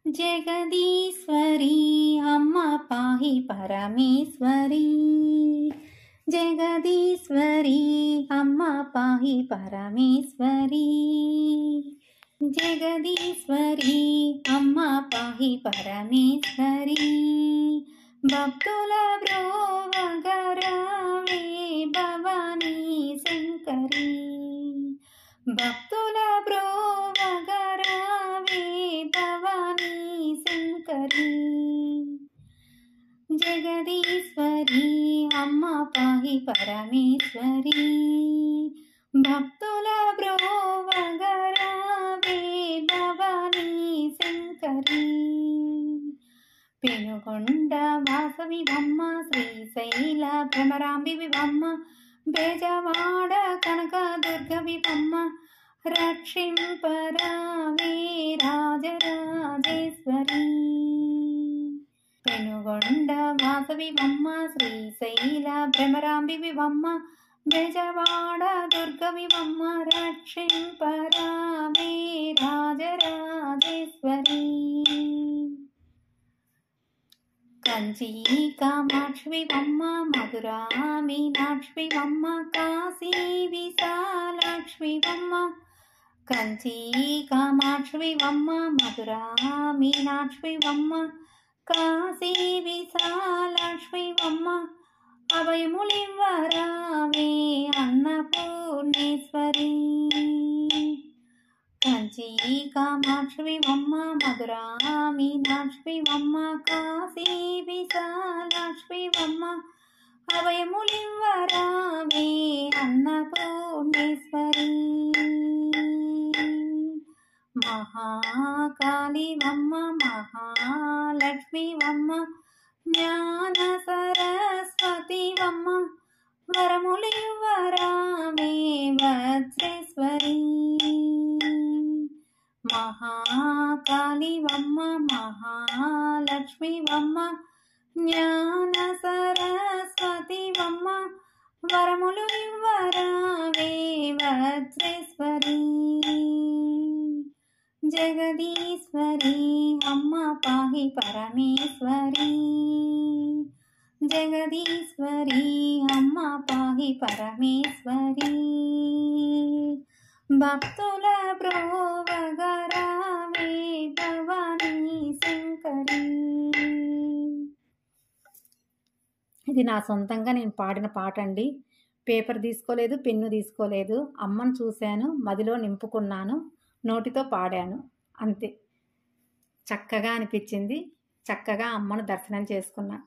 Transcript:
జగదీశ్వరి అమ్మ పాహి పరమేశ్వరి. జగదీశ్వరి అమ్మ పాహి పరమేశ్వరి. జగదీశ్వరి అమ్మ పాహి పరమేశ్వరి. భక్తుల బ్రోవగరావే భవానీ శంకరి. భక్తుల బ్రోవగరావే భవానీ శంకరి. జగదీశ్వరి అమ్మ పాహి పరమేశ్వరి. భక్తుల బ్రోవగరావే భవానీ శంకరి. పెనుగొండ వాసవి బొమ్మ, శ్రీశైల భ్రమరాంబి బొమ్మ, బెజవాడ కనక దుర్గవి బొమ్మ, రక్షింపరావే రాజరాజేశ్వరి. పెనుగొండ వాసవి బొమ్మ, శ్రీశైల భ్రమరాంబి బొమ్మ, బెజవాడ దుర్గవి బొమ్మ, రక్షింపరావే రాజరాజేశ్వరి. కంచి కామాక్షి బొమ్మ, మధురా మీనాక్షి బొమ్మ, కాశీ విశాలాక్షి బొమ్మ. కంచి కామాక్షి బొమ్మ, మధురా మీనాక్షి బొమ్మ, కాశీ విశాలాక్షి బొమ్మ. అభయములివ్వరావే అన్నపూర్ణేశ్వరి. కంచి కామాక్షి బొమ్మ, మధురా మీనాక్షి బొమ్మ, కాశీ విశాలాక్షి బొమ్మ. అభయములివ్వరావే అన్నపూర్ణేశ్వరి. మహాకాళి బొమ్మ, మహాలక్ష్మి బొమ్మ, జ్ఞాన సరస్వతి బొమ్మ. వరములివ్వరావే వజ్రేశ్వరి. మహాకాళి బొమ్మ, మహాలక్ష్మి బొమ్మ, జ్ఞాన సరస్వతి బొమ్మ. వరములు ఇవ్వరావే వజ్రేశ్వరి. జగదీశ్వరి అమ్మ పాహి పరమేశ్వరి. జగదీశ్వరి అమ్మ పాహి పరమేశ్వరి. భక్తుల బ్రోవగరావే భవానీ శంకరి. ఇది నా సొంతంగా నేను పాడిన పాట అండి. పేపర్ తీసుకోలేదు, పెన్ను తీసుకోలేదు. అమ్మను చూశాను, మదిలో నింపుకున్నాను, నోటితో పాడాను, అంతే. చక్కగా అనిపించింది. చక్కగా అమ్మను దర్శనం చేసుకున్నా.